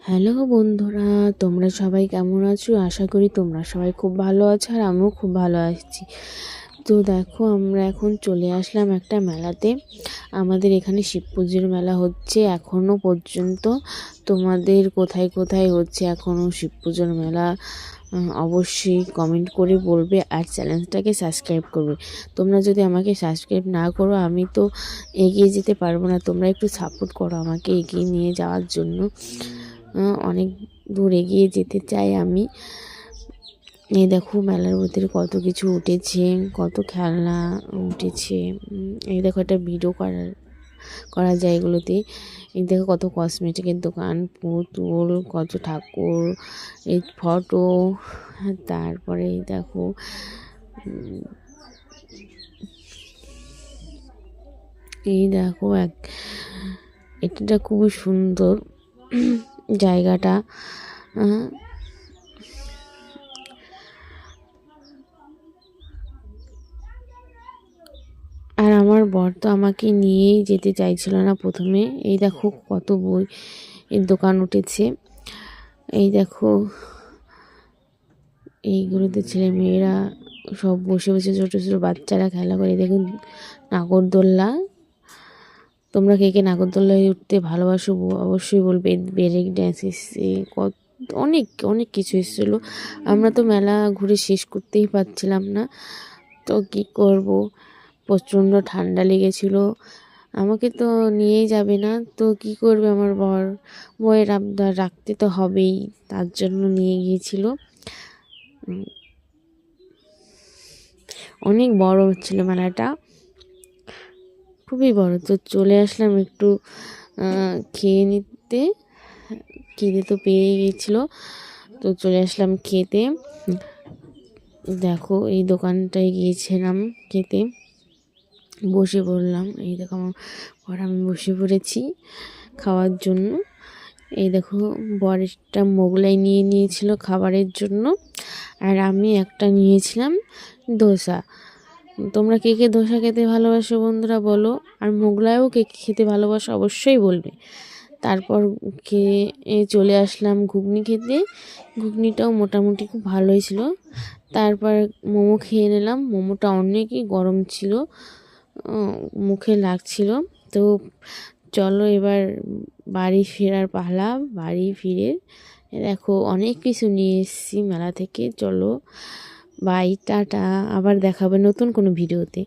Hello বন্ধুরা, তোমরা সবাই কেমন আছো? আশা করি তোমরা সবাই খুব ভালো আছো আর আমিও খুব ভালো আছি। তো দেখো, আমরা এখন চলে আসলাম একটা মেলাতে। আমাদের এখানে শিব পুজোর মেলা হচ্ছে এখনও পর্যন্ত। তোমাদের কোথায় কোথায় হচ্ছে এখনও শিব পুজোর মেলা? অবশ্যই কমেন্ট করে বলবে আর চ্যানেলটাকে সাবস্ক্রাইব করবে। তোমরা যদি আমাকে সাবস্ক্রাইব না করো আমি তো এগিয়ে যেতে পারবো না। তোমরা একটু সাপোর্ট করো আমাকে এগিয়ে নিয়ে যাওয়ার জন্য। অনেক দূর এগিয়ে যেতে চাই আমি। এই দেখো মেলার ভিতরে কত কিছু উঠেছে, কত খেলনা উঠেছে। এই দেখো একটা ভিডিও করা যায় এগুলোতে। এই দেখো কত কসমেটিকের দোকান, পুতুল, কত ঠাকুর, এই ফটো। তারপরে এই দেখো এটা খুবই সুন্দর জায়গাটা। আর আমার বর তো আমাকে নিয়েই যেতে চাইছিল না প্রথমে। এই দেখো কত বই এর দোকান উঠেছে। এই দেখো এইগুলোতে ছেলে মেয়েরা সব বসে বসে, ছোটো ছোটো বাচ্চারা খেলা করে। দেখুন নাগরদোল্লা। তোমরা কে কে নাগরদোল্লায় উঠতে ভালোবাসো অবশ্যই বলবে। ব্রেক ড্যান্স এসছে, অনেক অনেক কিছু এসেছিলো। আমরা তো মেলা ঘুরে শেষ করতেই পারছিলাম না। তো কী করব, প্রচণ্ড ঠান্ডা লেগেছিল। আমাকে তো নিয়েই যাবে না, তো কি করবে আমার বরের আবদার রাখতে তো হবেই, তার জন্য নিয়ে গিয়েছিল। অনেক বড় হচ্ছিল মেলাটা, খুবই বড়। তো চলে আসলাম একটু খেয়ে নিতে। খিদে তো পেয়ে গিয়েছিলো, তো চলে আসলাম খেতে। দেখো এই দোকানটায় গিয়েছিলাম খেতে, বসে পড়লাম। এই দেখো আমার বর, আমি বসে পড়েছি খাওয়ার জন্য। এই দেখো বরেরটা মোগলাই নিয়ে নিয়েছিল খাবারের জন্য, আর আমি একটা নিয়েছিলাম ধোসা। তোমরা কে কে ধোসা খেতে ভালোবাসো বন্ধুরা বলো, আর মোগলাইও কে কে খেতে ভালোবাসো অবশ্যই বলবে। তারপর খেয়ে চলে আসলাম ঘুগনি খেতে। ঘুগনিটাও মোটামুটি খুব ভালোই ছিল। তারপর মোমো খেয়ে নিলাম। মোমোটা অনেকই গরম ছিল, মুখে লাগছিল। তো চলো এবার বাড়ি ফেরার পালা। বাড়ি ফিরে দেখো অনেক কিছু নিয়ে এসেছি মেলা থেকে। চলো বাই, টাটা। আবার দেখাবে নতুন কোনো ভিডিওতে।